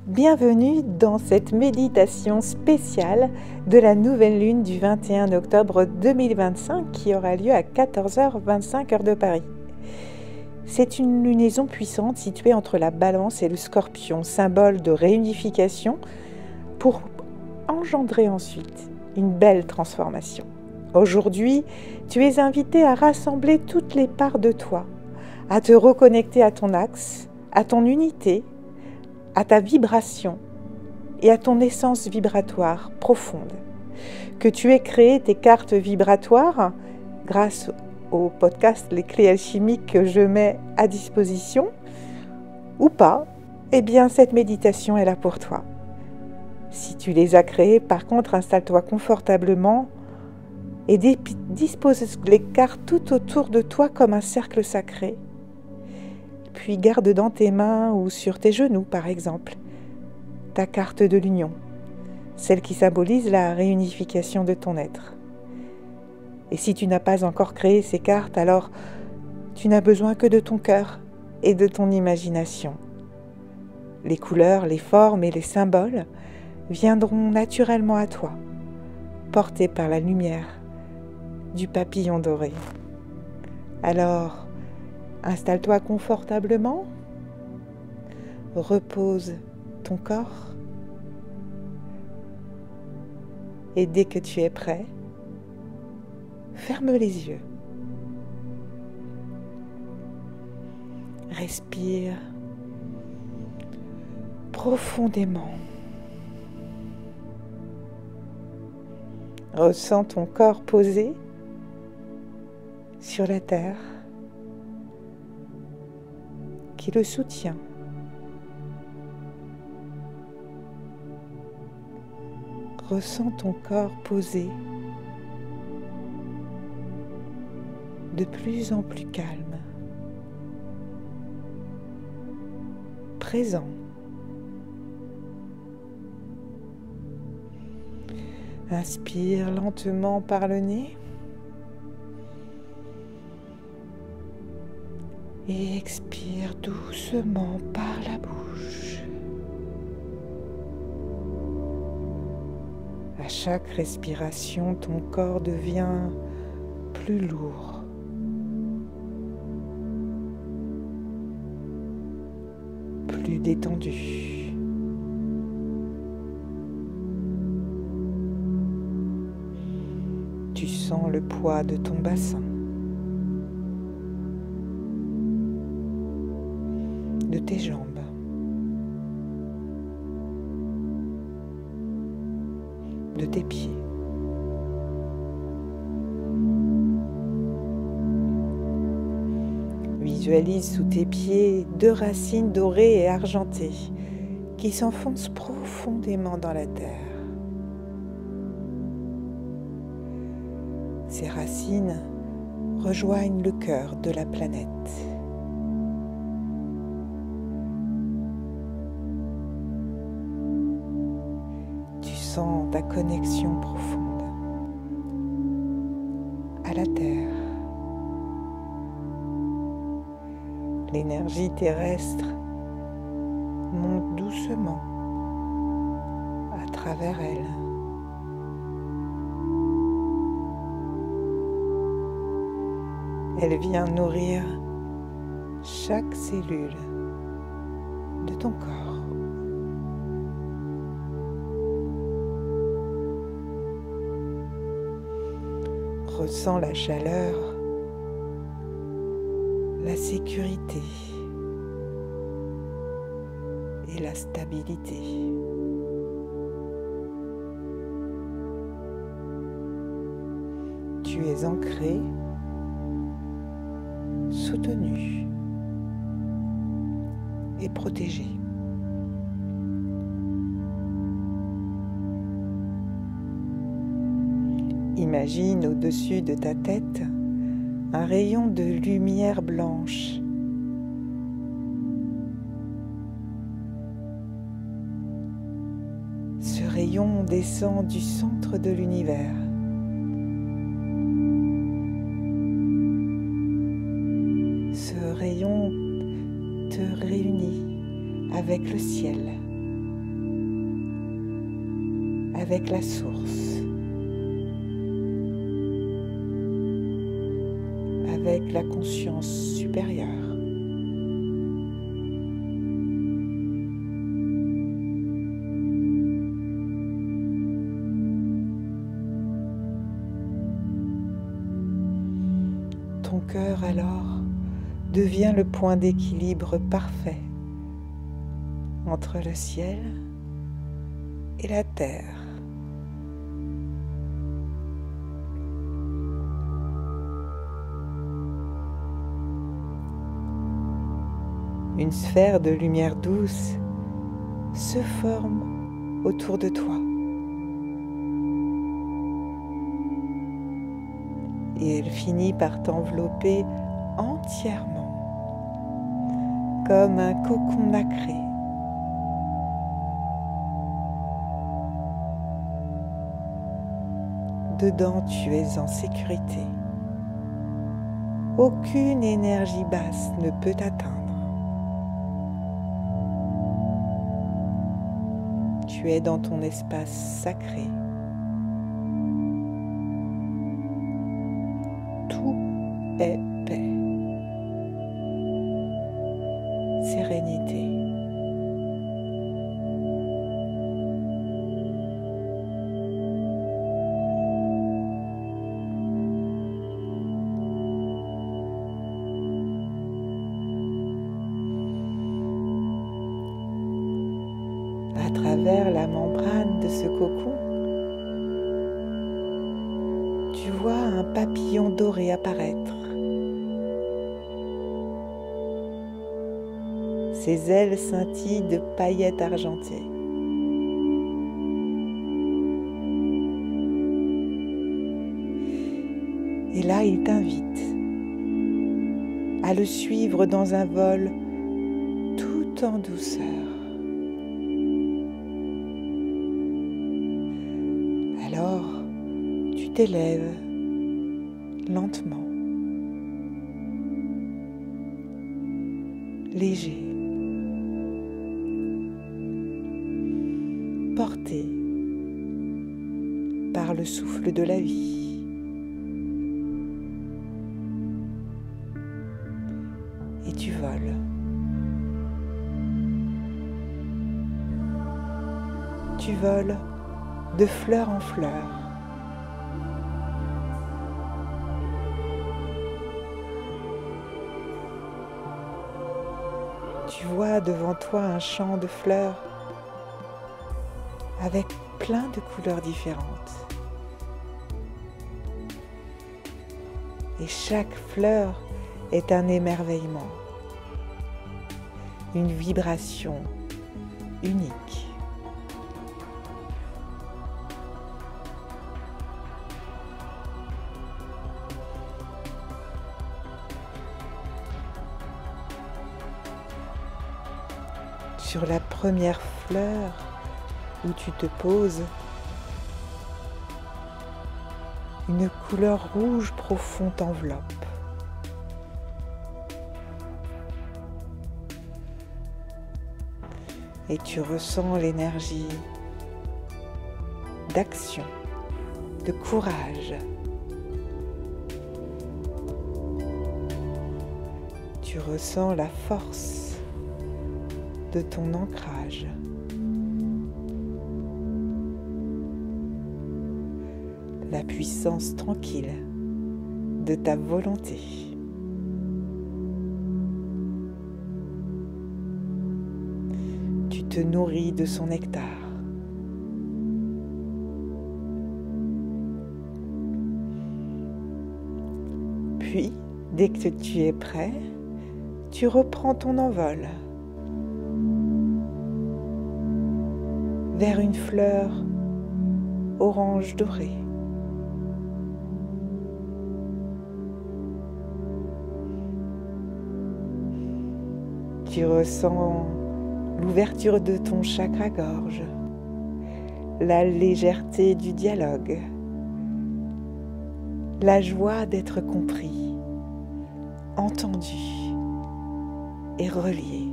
Bienvenue dans cette méditation spéciale de la nouvelle lune du 21 octobre 2025 qui aura lieu à 14h25 heure de Paris. C'est une lunaison puissante située entre la Balance et le Scorpion, symbole de réunification pour engendrer ensuite une belle transformation. Aujourd'hui, tu es invité à rassembler toutes les parts de toi, à te reconnecter à ton axe, à ton unité, à ta vibration et à ton essence vibratoire profonde. Que tu aies créé tes cartes vibratoires grâce au podcast Les Clés Alchimiques que je mets à disposition ou pas, eh bien cette méditation est là pour toi. Si tu les as créées, par contre, installe-toi confortablement et dispose les cartes tout autour de toi comme un cercle sacré. Puis garde dans tes mains ou sur tes genoux, par exemple, ta carte de l'union, celle qui symbolise la réunification de ton être. Et si tu n'as pas encore créé ces cartes, alors tu n'as besoin que de ton cœur et de ton imagination. Les couleurs, les formes et les symboles viendront naturellement à toi, portés par la lumière du papillon doré. Alors, installe-toi confortablement, repose ton corps et dès que tu es prêt, ferme les yeux. Respire profondément. Ressens ton corps posé sur la terre qui le soutient. Ressens ton corps posé, de plus en plus calme, présent. Inspire lentement par le nez et expire doucement par la bouche. À chaque respiration, ton corps devient plus lourd, plus détendu. Tu sens le poids de ton bassin, de tes jambes, de tes pieds. Visualise sous tes pieds deux racines dorées et argentées qui s'enfoncent profondément dans la terre. Ces racines rejoignent le cœur de la planète. Tu sens ta connexion profonde à la terre. L'énergie terrestre monte doucement à travers elle. Elle vient nourrir chaque cellule de ton corps. Ressens la chaleur, la sécurité et la stabilité. Tu es ancré, soutenu et protégé. Imagine au-dessus de ta tête un rayon de lumière blanche. Ce rayon descend du centre de l'univers. Ce rayon te réunit avec le ciel, avec la source, avec la conscience supérieure. Ton cœur alors devient le point d'équilibre parfait entre le ciel et la terre. Une sphère de lumière douce se forme autour de toi. Et elle finit par t'envelopper entièrement, comme un cocon nacré. Dedans, tu es en sécurité. Aucune énergie basse ne peut t'atteindre. Tu es dans ton espace sacré. Tout est paix, sérénité. À travers la membrane de ce cocon, tu vois un papillon doré apparaître. Ses ailes scintillent de paillettes argentées. Et là, il t'invite à le suivre dans un vol tout en douceur. Alors, tu t'élèves lentement, léger, porté par le souffle de la vie. Et tu voles. Tu voles de fleur en fleur. Tu vois devant toi un champ de fleurs avec plein de couleurs différentes. Et chaque fleur est un émerveillement, une vibration unique. Sur la première fleur où tu te poses, une couleur rouge profond t'enveloppe. Et tu ressens l'énergie d'action, de courage. Tu ressens la force de ton ancrage. La puissance tranquille de ta volonté. Tu te nourris de son nectar. Puis, dès que tu es prêt, tu reprends ton envol vers une fleur orange dorée. Tu ressens l'ouverture de ton chakra-gorge, la légèreté du dialogue, la joie d'être compris, entendu et relié.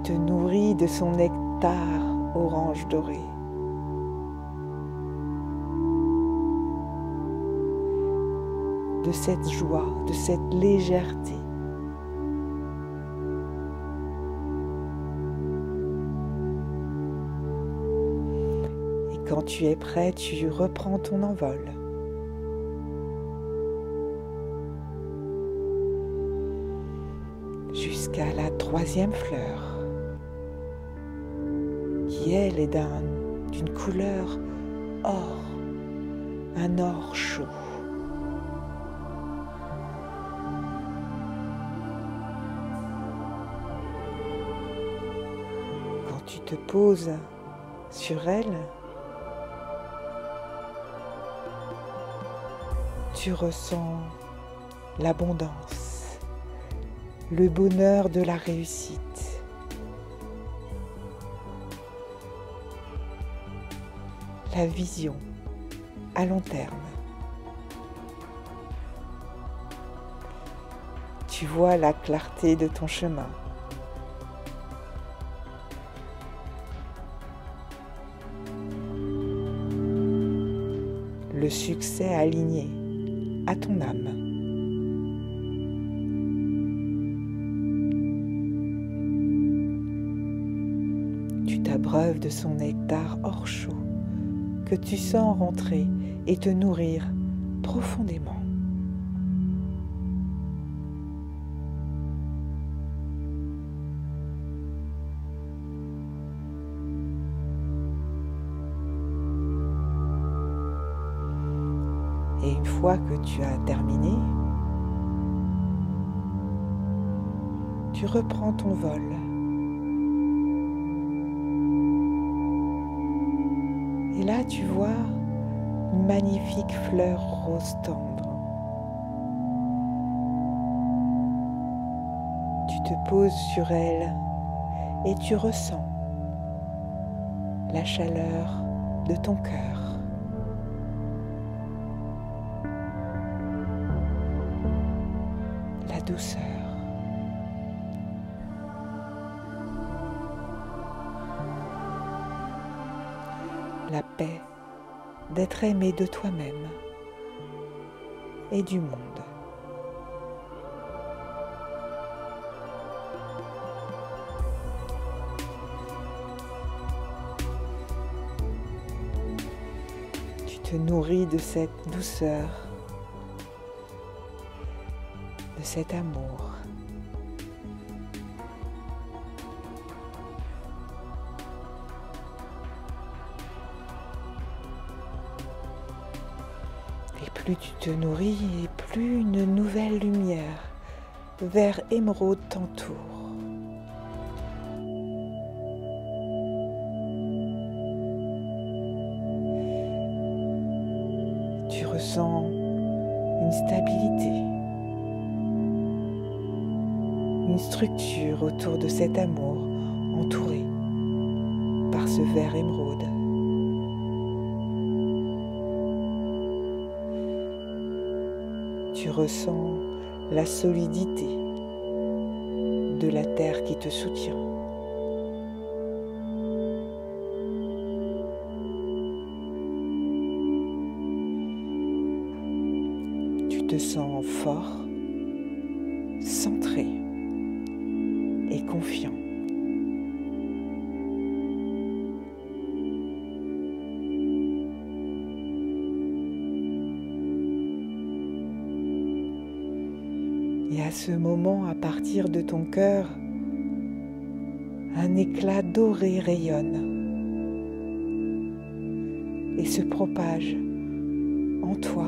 te nourris de son nectar orange doré. De cette joie, de cette légèreté. Et quand tu es prêt, tu reprends ton envol. Jusqu'à la troisième fleur, qui elle est d'une couleur or, un or chaud. Quand tu te poses sur elle, tu ressens l'abondance, le bonheur de la réussite. La vision à long terme. Tu vois la clarté de ton chemin. Le succès aligné à ton âme. Tu t'abreuves de son nectar or chaud que tu sens rentrer et te nourrir profondément. Et une fois que tu as terminé, tu reprends ton vol. Et là, tu vois une magnifique fleur rose tendre. Tu te poses sur elle et tu ressens la chaleur de ton cœur. La douceur. La paix d'être aimé de toi-même et du monde. Tu te nourris de cette douceur, de cet amour. Et plus tu te nourris, et plus une nouvelle lumière, vert émeraude, t'entoure. Tu ressens une stabilité, une structure autour de cet amour entouré par ce vert émeraude. Tu ressens la solidité de la terre qui te soutient. Tu te sens fort, centré et confiant. Et à ce moment, à partir de ton cœur, un éclat doré rayonne et se propage en toi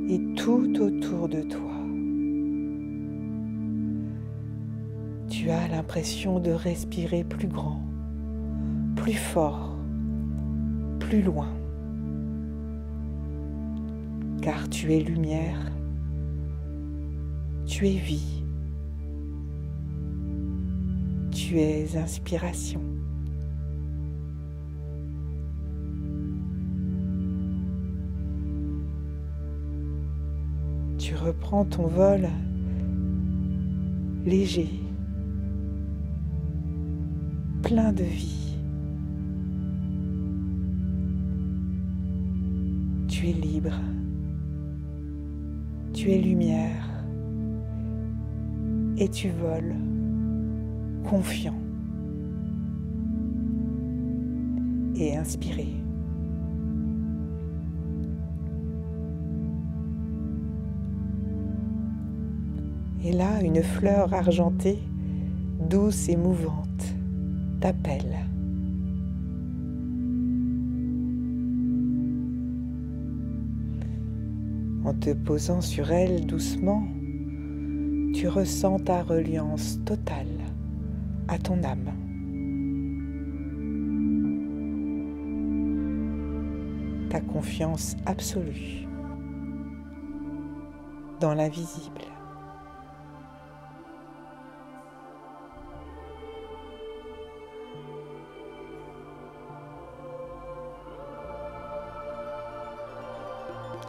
et tout autour de toi. Tu as l'impression de respirer plus grand, plus fort, plus loin, car tu es lumière. Tu es vie, tu es inspiration. Tu reprends ton vol léger, plein de vie. Tu es libre, tu es lumière et tu voles confiant et inspiré. Et là, une fleur argentée, douce et mouvante, t'appelle. En te posant sur elle doucement, tu ressens ta reliance totale à ton âme. Ta confiance absolue dans l'invisible.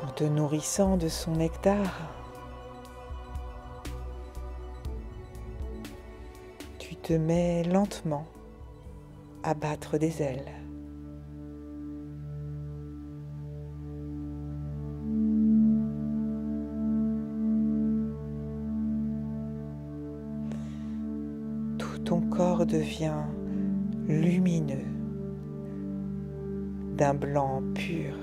En te nourrissant de son nectar, tu te mets lentement à battre des ailes. Tout ton corps devient lumineux, d'un blanc pur.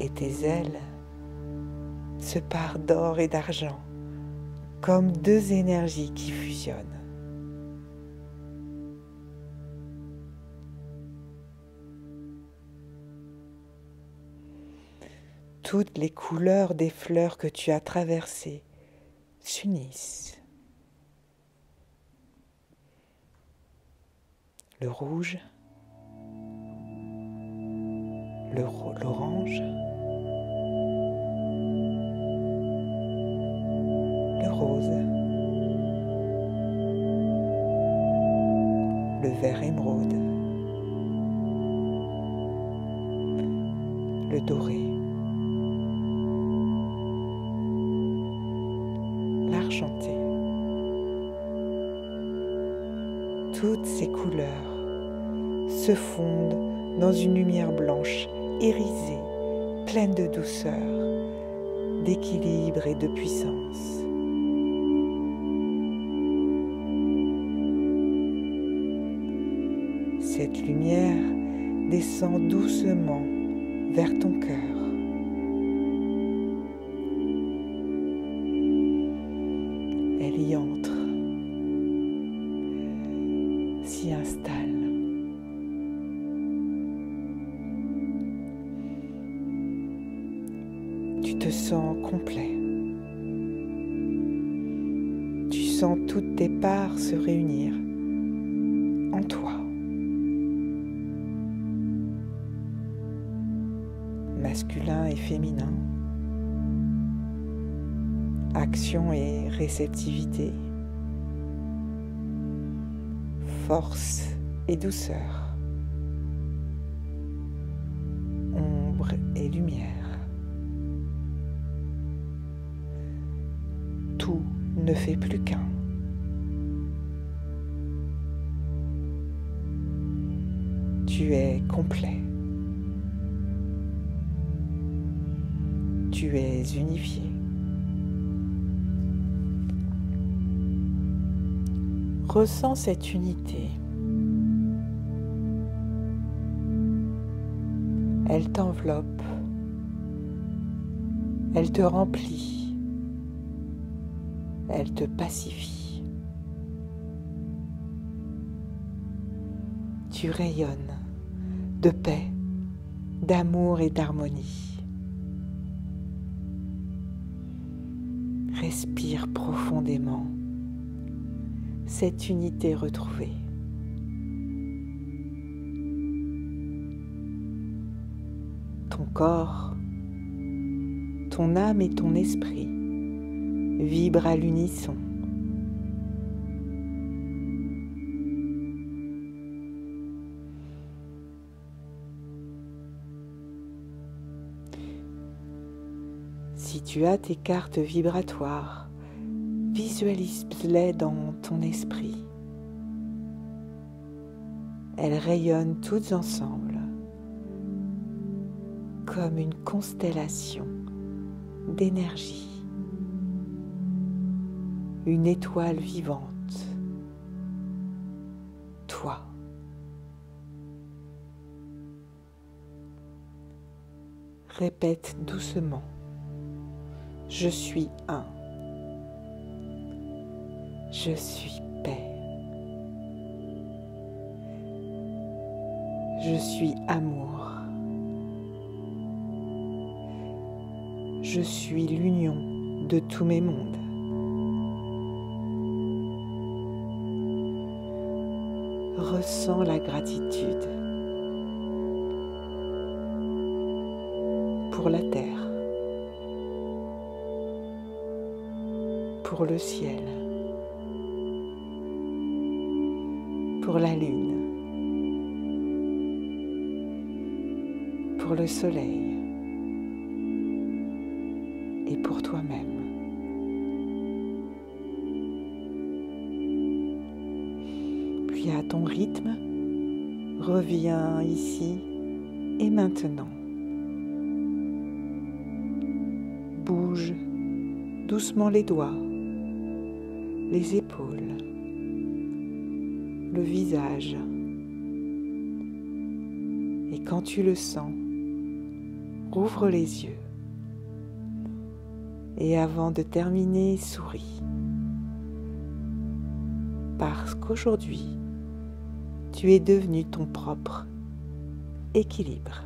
Et tes ailes se parent d'or et d'argent, comme deux énergies qui fusionnent. Toutes les couleurs des fleurs que tu as traversées s'unissent. Le rouge, l'orange, le rose, le vert émeraude, le doré, l'argenté. Toutes ces couleurs se fondent dans une lumière blanche, irisée, pleine de douceur, d'équilibre et de puissance. Cette lumière descend doucement vers ton cœur. Elle y entre, s'y installe. Tu te sens complet. Tu sens toutes tes parts se réunir en toi. Masculin et féminin, action et réceptivité, force et douceur, ombre et lumière. Tout ne fait plus qu'un. Tu es complet. Tu es unifié. Ressens cette unité. Elle t'enveloppe. Elle te remplit. Elle te pacifie. Tu rayonnes de paix, d'amour et d'harmonie. Respire profondément cette unité retrouvée. Ton corps, ton âme et ton esprit vibrent à l'unisson. Si tu as tes cartes vibratoires, visualise-les dans ton esprit. Elles rayonnent toutes ensemble comme une constellation d'énergie, une étoile vivante, toi. Répète doucement, je suis un, je suis paix, je suis amour, je suis l'union de tous mes mondes. Ressens la gratitude pour la terre, pour le ciel, pour la lune, pour le soleil et pour toi-même. Puis à ton rythme, reviens ici et maintenant. Bouge doucement les doigts, les épaules, le visage. Et quand tu le sens, rouvre les yeux. Et avant de terminer, souris. Parce qu'aujourd'hui, tu es devenu ton propre équilibre.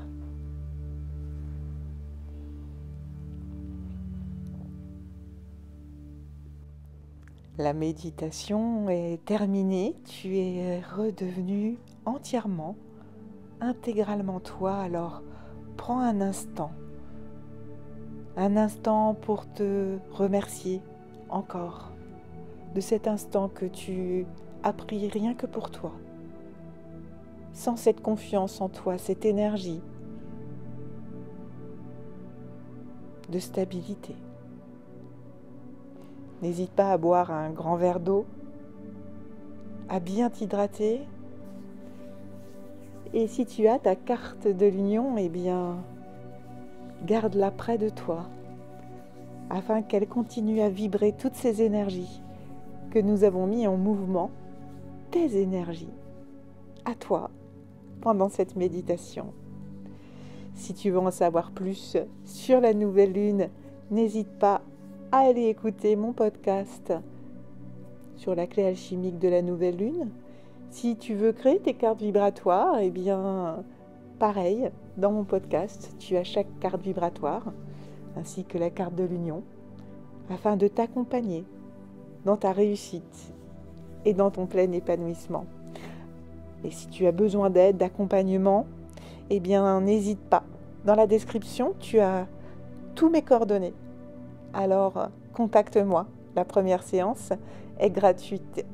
La méditation est terminée, tu es redevenu entièrement, intégralement toi. Alors prends un instant pour te remercier encore de cet instant que tu as pris rien que pour toi. Sans cette confiance en toi, cette énergie de stabilité. N'hésite pas à boire un grand verre d'eau, à bien t'hydrater. Et si tu as ta carte de l'union, eh bien, garde-la près de toi, afin qu'elle continue à vibrer toutes ces énergies que nous avons mis en mouvement, tes énergies, à toi, pendant cette méditation. Si tu veux en savoir plus sur la nouvelle lune, n'hésite pas à aller écouter mon podcast sur la clé alchimique de la nouvelle lune. Si tu veux créer tes cartes vibratoires, eh bien, pareil, dans mon podcast, tu as chaque carte vibratoire, ainsi que la carte de l'union, afin de t'accompagner dans ta réussite et dans ton plein épanouissement. Et si tu as besoin d'aide, d'accompagnement, eh bien, n'hésite pas. Dans la description, tu as tous mes coordonnées. Alors, contacte-moi. La première séance est gratuite.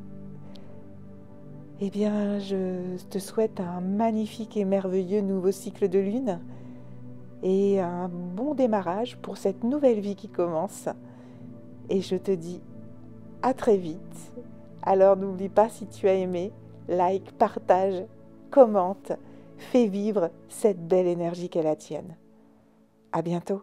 Eh bien, je te souhaite un magnifique et merveilleux nouveau cycle de lune et un bon démarrage pour cette nouvelle vie qui commence. Et je te dis à très vite. Alors, n'oublie pas, si tu as aimé, like, partage, commente, fais vivre cette belle énergie qu'est la tienne. À bientôt.